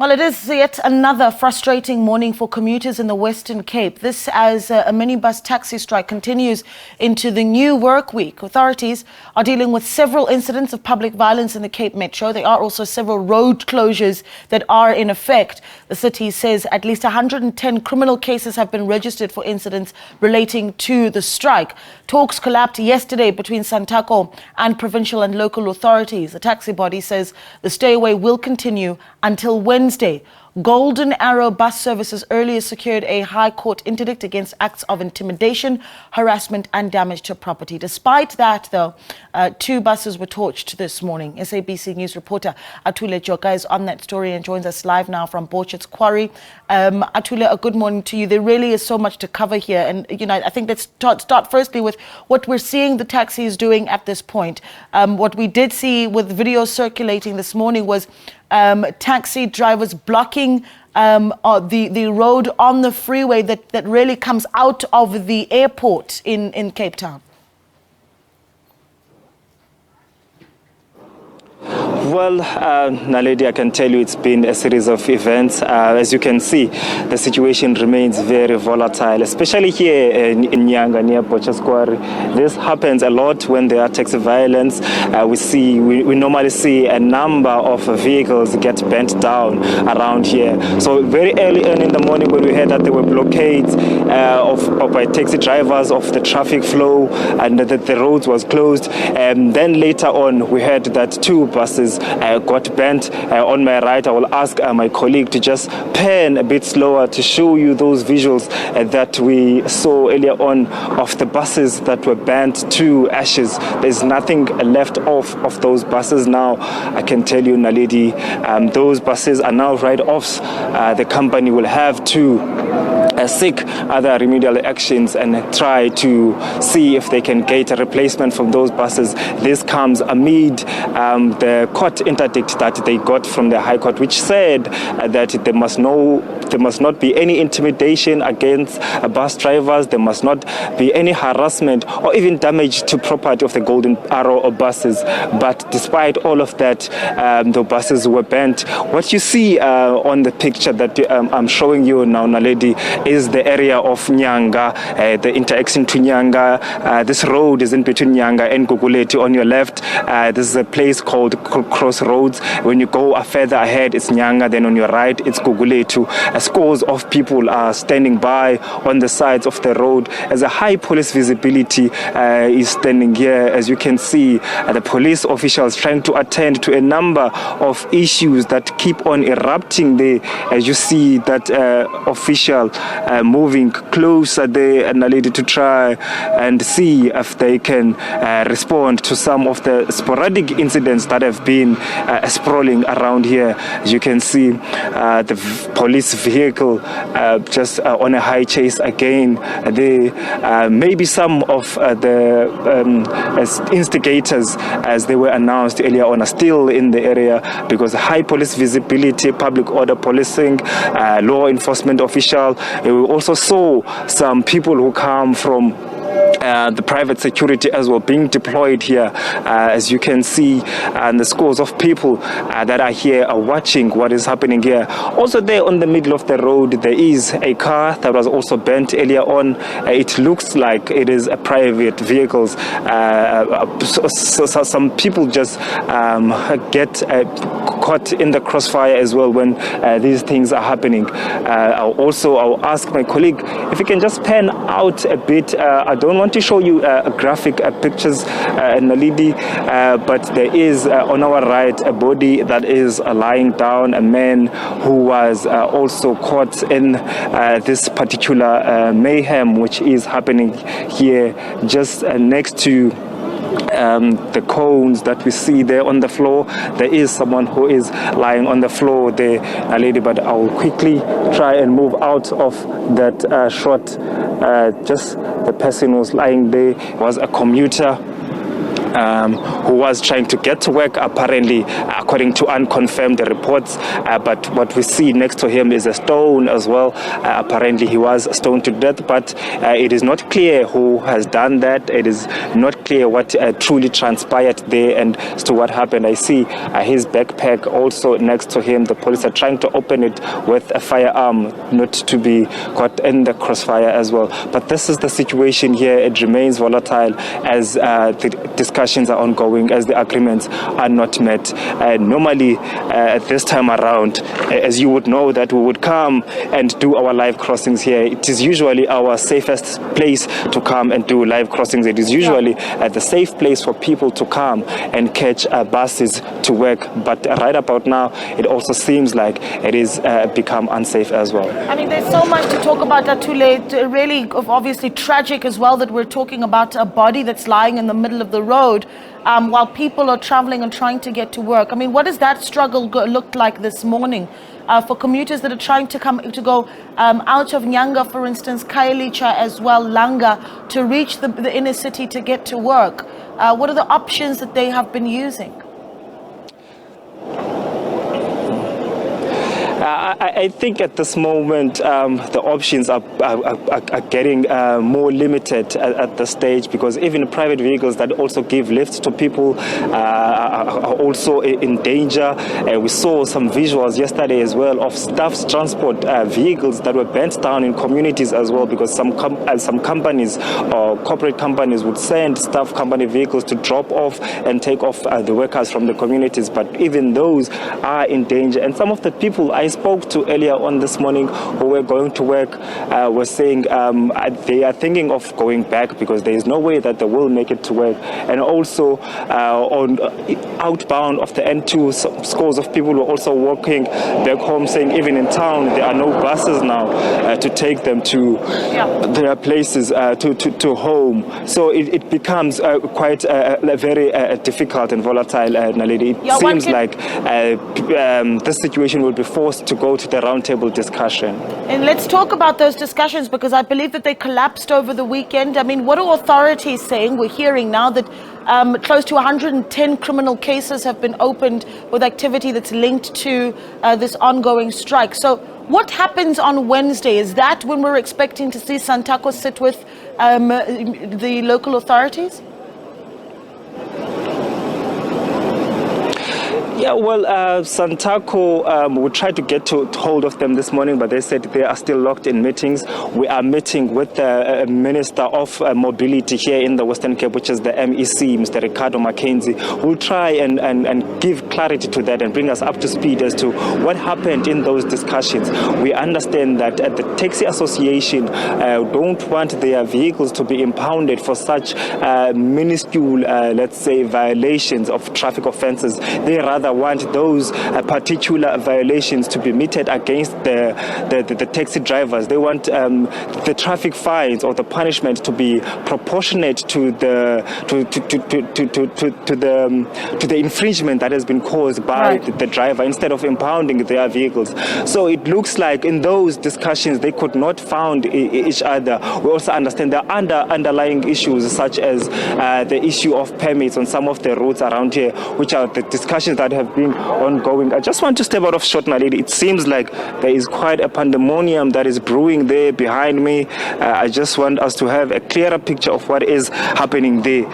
Well, it is yet another frustrating morning for commuters in the Western Cape. This as a minibus taxi strike continues into the new work week. Authorities are dealing with several incidents of public violence in the Cape Metro. There are also several road closures that are in effect. The city says at least 110 criminal cases have been registered for incidents relating to the strike. Talks collapsed yesterday between SANTACO and provincial and local authorities. The taxi body says the stayaway will continue until Wednesday. Golden Arrow Bus Services earlier secured a High Court interdict against acts of intimidation, harassment and damage to property. Despite that, though, 2 buses were torched this morning. SABC News reporter Atule Joka is on that story and joins us live now from Borcherd's Quarry. Atule, a good morning to you. There really is so much to cover here. And, I think let's start firstly with what we're seeing the taxis doing at this point. What we did see with videos circulating this morning was taxi drivers blocking the road on the freeway that really comes out of the airport in Cape Town. Well, Naledi, I can tell you it's been a series of events. As you can see, the situation remains very volatile, especially here in Nyanga near Borcherd Quarry. This happens a lot when there are taxi violence. We normally see a number of vehicles get bent down around here. So very early in the morning when we heard that there were blockades by taxi drivers of the traffic flow and that the roads was closed. And then later on we heard that 2 buses got bent. On my right, I will ask my colleague to just pan a bit slower to show you those visuals that we saw earlier on of the buses that were bent to ashes. There's nothing left of those buses now. I can tell you, Naledi, those buses are now write-offs. The company will have to seek other remedial actions and try to see if they can get a replacement from those buses. This comes amid the court interdict that they got from the High Court, which said that there must not be any intimidation against bus drivers. There must not be any harassment or even damage to property of the Golden Arrow buses. But despite all of that, the buses were bent. What you see on the picture that I'm showing you now, Naledi, is the area of Nyanga, the interaction to Nyanga. This road is in between Nyanga and Guguletu. On your left, this is a place called Crossroads. When you go further ahead, it's Nyanga. Then on your right, it's Guguletu. Scores of people are standing by on the sides of the road as a high police visibility is standing here. As you can see, the police officials trying to attend to a number of issues that keep on erupting there. As you see that official moving closer there and to try and see if they can respond to some of the sporadic incidents that have been sprawling around here. As you can see, the police vehicle just on a high chase again. Maybe some of the instigators, as they were announced earlier on, are still in the area because high police visibility, public order policing, law enforcement official. We also saw some people who come from the private security as well being deployed here, as you can see, and the scores of people that are here are watching what is happening here. Also there on the middle of the road, there is a car that was also bent earlier on. It looks like it is a private vehicle. So some people just get caught in the crossfire as well when these things are happening. I'll ask my colleague if he can just pan out a bit. I don't want to show you graphic pictures, Naledi, but there is on our right a body that is lying down, a man who was also caught in this particular mayhem which is happening here just next to the cones that we see there on the floor. There is someone who is lying on the floor there, lady, but I will quickly try and move out of that shot. Just the person who's lying there was a commuter who was trying to get to work, apparently, according to unconfirmed reports. But what we see next to him is a stone as well. Apparently, he was stoned to death, but it is not clear who has done that. It is not clear what truly transpired there and as to what happened. I see his backpack also next to him. The police are trying to open it with a firearm, not to be caught in the crossfire as well. But this is the situation here. It remains volatile as the discussions are ongoing, as the agreements are not met. Normally, this time around, as you would know, that we would come and do our live crossings here. It is usually our safest place to come and do live crossings. It is usually the safe place for people to come and catch buses to work. But right about now, it also seems like it is become unsafe as well. I mean, there's so much to talk about, Atule. Really, obviously tragic as well that we're talking about a body that's lying in the middle of the road while people are traveling and trying to get to work. I mean, what does that struggle look like this morning for commuters that are trying to go out of Nyanga, for instance, Khayelitsha as well, Langa, to reach the inner city to get to work? What are the options that they have been using? I think at this moment the options are getting more limited at this stage, because even private vehicles that also give lifts to people are also in danger. We saw some visuals yesterday as well of staff transport vehicles that were burnt down in communities as well, because some companies or corporate companies would send staff company vehicles to drop off and take off the workers from the communities. But even those are in danger. And some of the people I spoke to earlier on this morning who were going to work were saying they are thinking of going back because there is no way that they will make it to work. And also on outbound of the N2, scores of people were also walking back home, saying even in town there are no buses now to take them to their places, to home. So it becomes quite very difficult and volatile, Naledi. It seems like this situation will be forced to go to the roundtable discussion. And let's talk about those discussions, because I believe that they collapsed over the weekend. I mean, what are authorities saying? We're hearing now that close to 110 criminal cases have been opened with activity that's linked to this ongoing strike. So what happens on Wednesday? Is that when we're expecting to see SANTACO sit with the local authorities? Yeah, well, SANTACO, we tried to get to hold of them this morning, but they said they are still locked in meetings. We are meeting with the Minister of Mobility here in the Western Cape, which is the MEC, Mr. Ricardo Mackenzie. We'll try and give clarity to that and bring us up to speed as to what happened in those discussions. We understand that the Taxi Association don't want their vehicles to be impounded for such minuscule, let's say, violations of traffic offences. They rather want those particular violations to be meted against the taxi drivers. They want the traffic fines or the punishment to be proportionate to the infringement that has been caused by the driver, instead of impounding their vehicles. So it looks like in those discussions they could not find each other. We also understand there are underlying issues, such as the issue of permits on some of the routes around here, which are the discussions that have been ongoing. I just want to step out of short, Naledi. It seems like there is quite a pandemonium that is brewing there behind me. I just want us to have a clearer picture of what is happening there.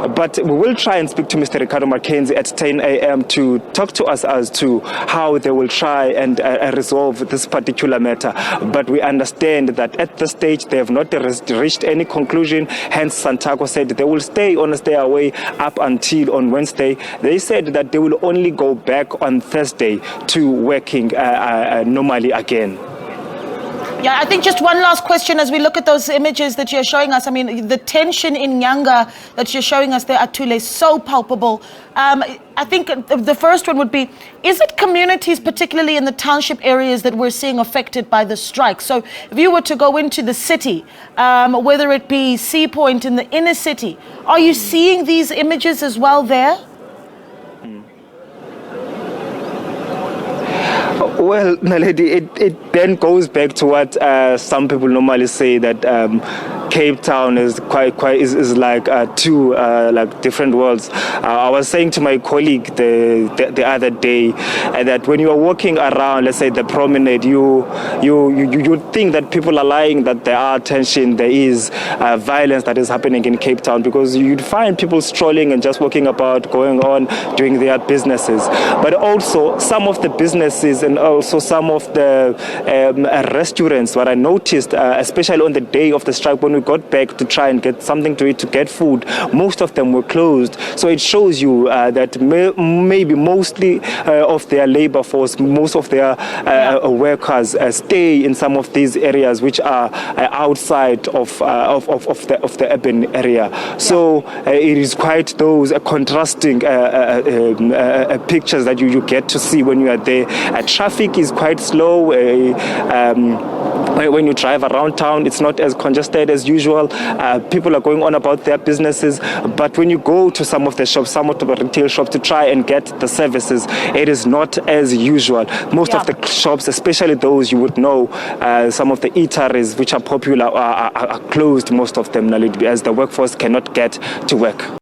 But we will try and speak to Mr. Ricardo Mackenzie at 10 a.m. to talk to us as to how they will try and resolve this particular matter. But we understand that at this stage they have not reached any conclusion. Hence, SANTACO said they will stay on a stayaway up until on Wednesday. They said that they will only go back on Thursday to working normally again. Yeah, I think just one last question as we look at those images that you're showing us. I mean, the tension in Nyanga that you're showing us there, Atule, is so palpable. I think the first one would be, is it communities, particularly in the township areas, that we're seeing affected by the strike? So if you were to go into the city, whether it be Sea Point in the inner city, are you seeing these images as well there? Well, Naledi, it then goes back to what some people normally say, that Cape Town is is like two like different worlds. I was saying to my colleague the other day that when you are walking around, let's say the promenade, you think that people are lying, that there are tension, there is violence that is happening in Cape Town, because you'd find people strolling and just walking about, going on, doing their businesses. But also some of the businesses and also some of the restaurants, what I noticed, especially on the day of the strike, when we got back to try and get something to eat, to get food, most of them were closed. So it shows you that maybe mostly of their labor force, most of their workers stay in some of these areas which are outside of the urban area. So it is quite those contrasting pictures that you get to see when you are there. Traffic is quite slow. When you drive around town, it's not as congested as usual. People are going on about their businesses. But when you go to some of the shops, some of the retail shops, to try and get the services, it is not as usual. Most of the shops, especially those you would know, some of the eateries which are popular are closed, most of them, as the workforce cannot get to work.